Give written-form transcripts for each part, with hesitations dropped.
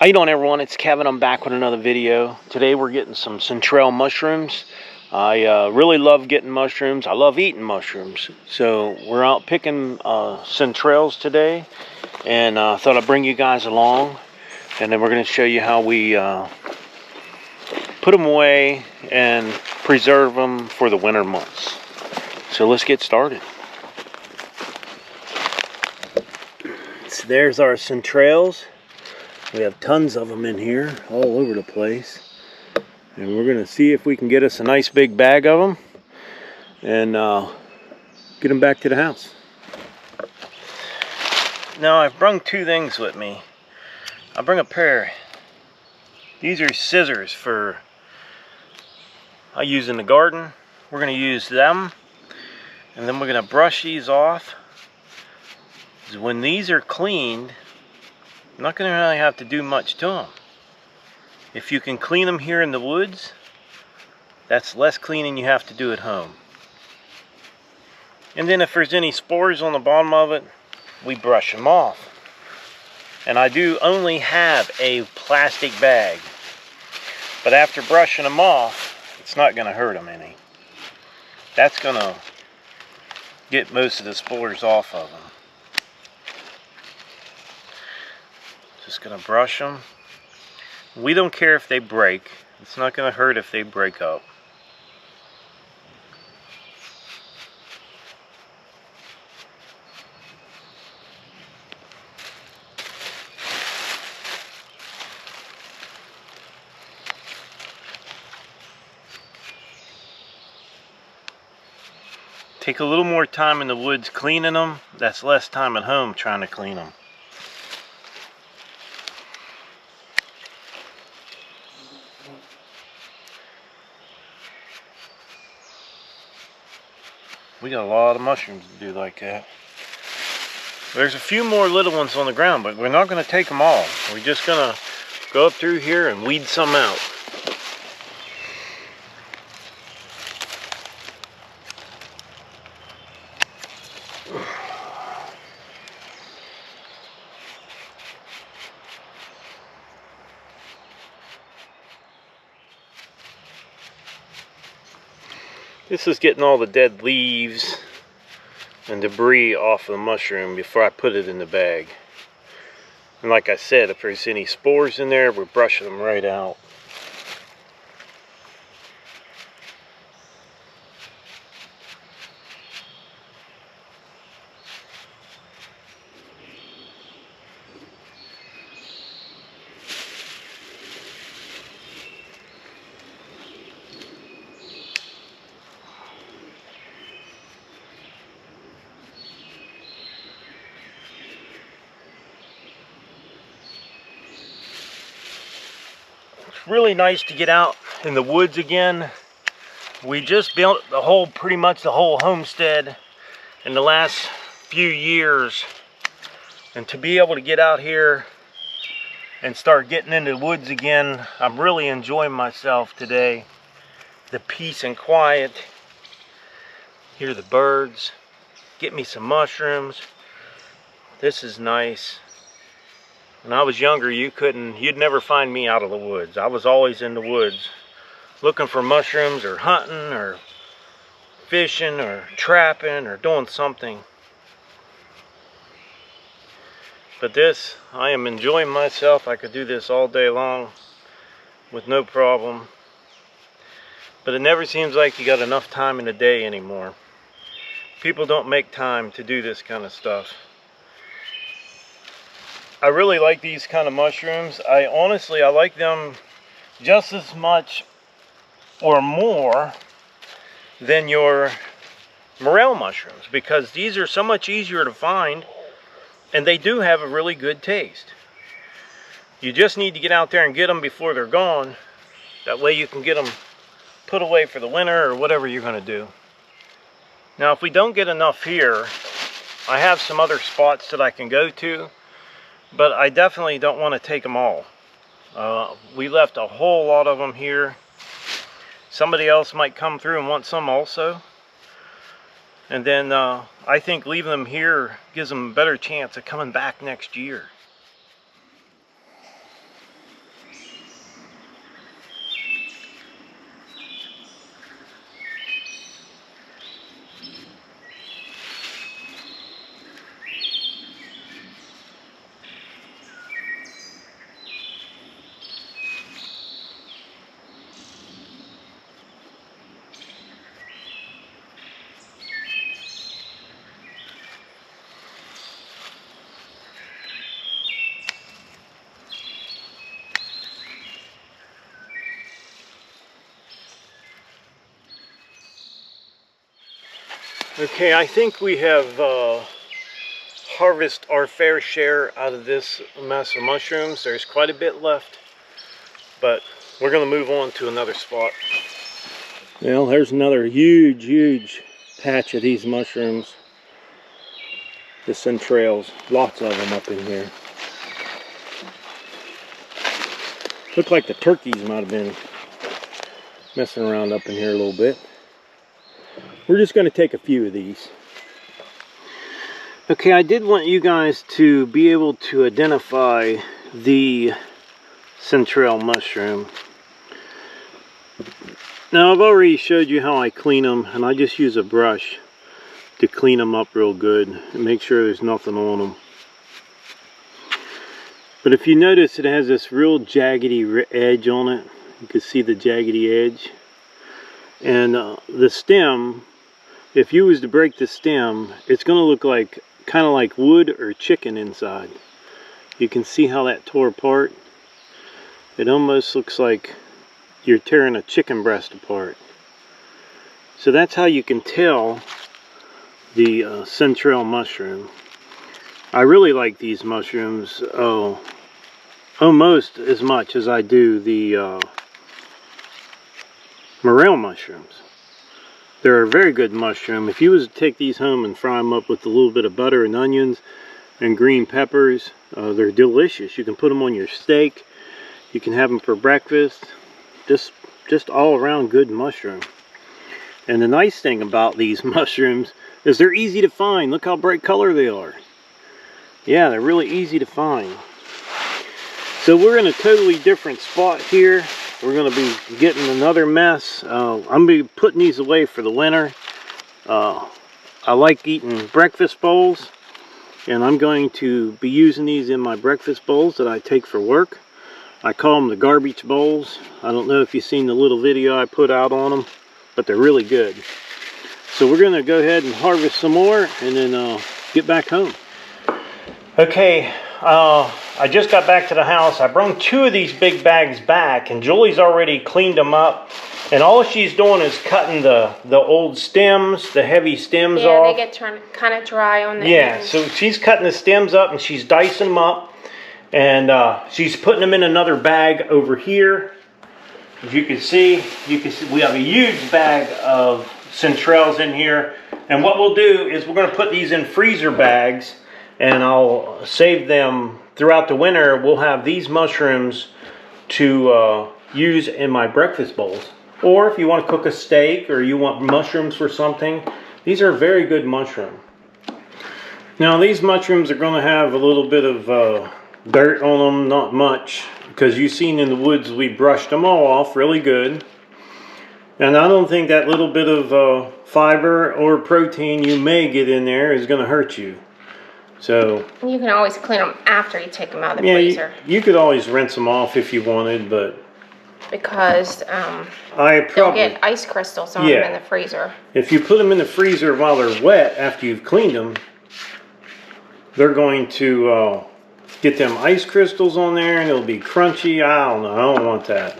How you doing, everyone? It's Kevin. I'm back with another video. Today we're getting some chanterelle mushrooms. I really love getting mushrooms. I love eating mushrooms. So we're out picking chanterelles today, and thought I'd bring you guys along. And then we're going to show you how we put them away and preserve them for the winter months. So let's get started. So there's our chanterelles. We have tons of them in here, all over the place. And we're going to see if we can get us a nice big bag of them and get them back to the house. Now I've brought two things with me. I bring a pair. These are scissors for I use in the garden. We're going to use them, and then we're going to brush these off. When these are cleaned, I'm not going to really have to do much to them. If you can clean them here in the woods, that's less cleaning you have to do at home. And then if there's any spores on the bottom of it, we brush them off. And I do only have a plastic bag. But after brushing them off, it's not going to hurt them any. That's going to get most of the spores off of them. Just going to brush them. We don't care if they break. It's not going to hurt if they break up. Take a little more time in the woods cleaning them. That's less time at home trying to clean them. We got a lot of mushrooms to do like that. There's a few more little ones on the ground, but we're not going to take them all. We're just going to go up through here and weed some out. This is getting all the dead leaves and debris off of the mushroom before I put it in the bag. And like I said, if there's any spores in there, we're brushing them right out. Really nice to get out in the woods again. We just built pretty much the whole homestead in the last few years, and to be able to get out here and start getting into the woods again, I'm really enjoying myself today. The peace and quiet, hear the birds, get me some mushrooms. This is nice. When I was younger, you'd never find me out of the woods. I was always in the woods looking for mushrooms or hunting or fishing or trapping or doing something. But this, I am enjoying myself. I could do this all day long with no problem. But it never seems like you got enough time in the day anymore. People don't make time to do this kind of stuff. I really like these kind of mushrooms. I like them just as much or more than your morel mushrooms, because these are so much easier to find and they do have a really good taste. You just need to get out there and get them before they're gone. That way you can get them put away for the winter or whatever you're going to do. Now if we don't get enough here, I have some other spots that I can go to. But I definitely don't want to take them all. We left a whole lot of them here. Somebody else might come through and want some also. And then I think leaving them here gives them a better chance of coming back next year. Okay, I think we have harvested our fair share out of this mess of mushrooms. There's quite a bit left, but we're going to move on to another spot. Well, there's another huge patch of these mushrooms. The chanterelles, lots of them up in here. Look like the turkeys might have been messing around up in here a little bit. We're just going to take a few of these. Okay, I did want you guys to be able to identify the chanterelle mushroom. Now, I've already showed you how I clean them, and I just use a brush to clean them up real good and make sure there's nothing on them. But if you notice, it has this real jaggedy edge on it. You can see the jaggedy edge. And the stem, if you was to break the stem, it's going to look like kind of like wood or chicken inside. You can see how that tore apart. It almost looks like you're tearing a chicken breast apart. So that's how you can tell the chanterelle mushroom. I really like these mushrooms almost as much as I do the morel mushrooms. They're a very good mushroom. If you was to take these home and fry them up with a little bit of butter and onions and green peppers, they're delicious. You can put them on your steak. You can have them for breakfast. Just all around good mushroom. And the nice thing about these mushrooms is they're easy to find. Look how bright color they are. Yeah, they're really easy to find. So we're in a totally different spot here. We're going to be getting another mess. I'm going to be putting these away for the winter. I like eating breakfast bowls, and I'm going to be using these in my breakfast bowls that I take for work. I call them the garbage bowls. I don't know if you've seen the little video I put out on them, but they're really good. So we're going to go ahead and harvest some more and then get back home. Okay, I just got back to the house. I brought 2 of these big bags back, and Julie's already cleaned them up. And all she's doing is cutting the old stems, the heavy stems off. Yeah, they get kind of dry on the ends. So she's cutting the stems up and she's dicing them up. And she's putting them in another bag over here. As you can see we have a huge bag of chanterelles in here. And what we'll do is we're going to put these in freezer bags, and I'll save them throughout the winter. We'll have these mushrooms to use in my breakfast bowls. Or if you want to cook a steak or you want mushrooms for something, these are very good mushroom. Now these mushrooms are going to have a little bit of dirt on them, not much, because you've seen in the woods we brushed them all off really good. And I don't think that little bit of fiber or protein you may get in there is going to hurt you. So you can always clean them after you take them out of the freezer. You could always rinse them off if you wanted, but because they'll get ice crystals on them in the freezer. If you put them in the freezer while they're wet after you've cleaned them, they're going to get them ice crystals on there and it'll be crunchy. I don't know. I don't want that.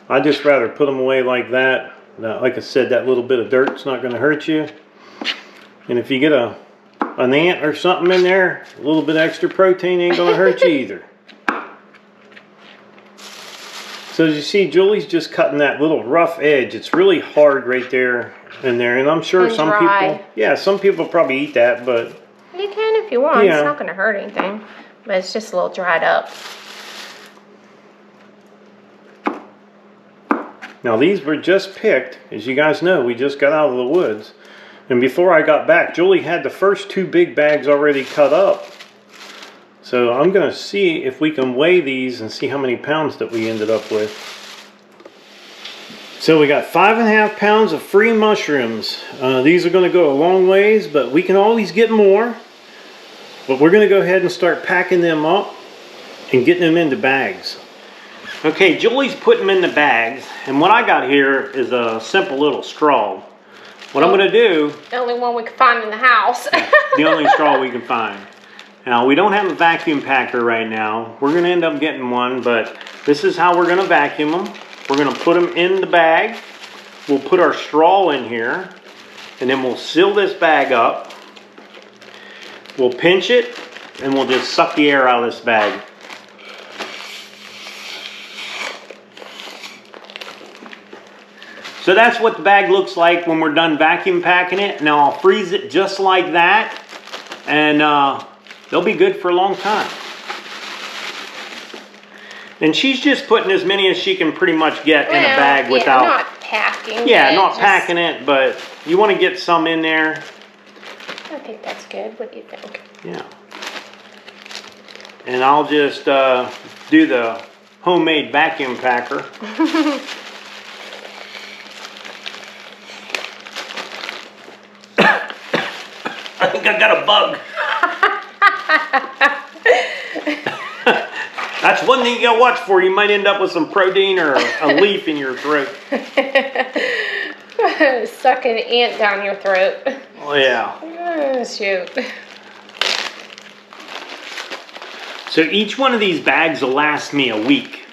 I'd just rather put them away like that. Now, like I said, that little bit of dirt's not going to hurt you. And if you get an ant or something in there, a little bit extra protein ain't going to hurt you either. So as you see, Julie's just cutting that little rough edge. It's really hard right there in there. And I'm sure some people probably eat that, but you can if you want. It's not going to hurt anything. But it's just a little dried up. Now these were just picked. As you guys know, we just got out of the woods. And before I got back, Julie had the first 2 big bags already cut up. So I'm going to see if we can weigh these and see how many pounds that we ended up with. So we got 5.5 pounds of free mushrooms. These are going to go a long ways, but we can always get more. But we're going to go ahead and start packing them up and getting them into bags. Okay, Julie's putting them in the bags. And what I got here is a simple little straw. What I'm going to do... The only one we can find in the house. The only straw we can find. Now, we don't have a vacuum packer right now. We're going to end up getting one, but this is how we're going to vacuum them. We're going to put them in the bag. We'll put our straw in here. And then we'll seal this bag up. We'll pinch it, and we'll just suck the air out of this bag. So that's what the bag looks like when we're done vacuum packing it. Now I'll freeze it just like that, and they'll be good for a long time. And she's just putting as many as she can pretty much get in a bag without... not packing. Yeah, not packing it, but you want to get some in there. I think that's good. What do you think? Yeah. And I'll just do the homemade vacuum packer. I think I got a bug. That's one thing you gotta watch for. You might end up with some protein or a leaf in your throat. Suck an ant down your throat. Oh, yeah. Oh, shoot. So each one of these bags will last me a week.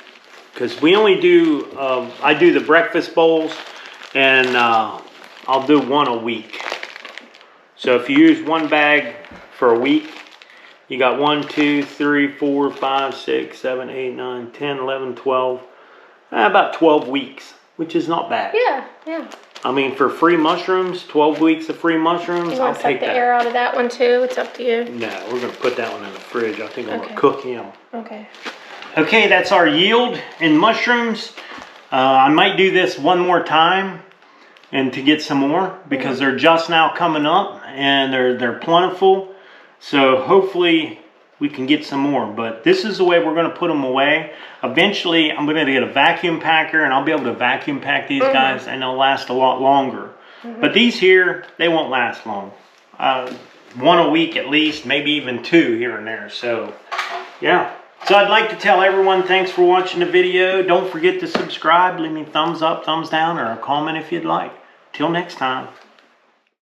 Because we only do, I do the breakfast bowls, and I'll do one a week. So if you use one bag for a week, you got 1, 2, 3, 4, 5, 6, 7, 8, 9, 10, 11, 12. About 12 weeks, which is not bad. Yeah, yeah. I mean, for free mushrooms, 12 weeks of free mushrooms, I'll take that. You want to suck the air out of that one too? It's up to you. No, we're going to put that one in the fridge. I think I'm going to cook him. Okay. Okay, that's our yield in mushrooms. I might do this one more time and to get some more because they're just now coming up and they're plentiful. So hopefully we can get some more. But this is the way we're going to put them away. Eventually, I'm going to get a vacuum packer and I'll be able to vacuum pack these guys and they'll last a lot longer. But these here, they won't last long. One a week at least, maybe even 2 here and there. So, yeah. So I'd like to tell everyone thanks for watching the video. Don't forget to subscribe. Leave me a thumbs up, thumbs down, or a comment if you'd like. Till next time.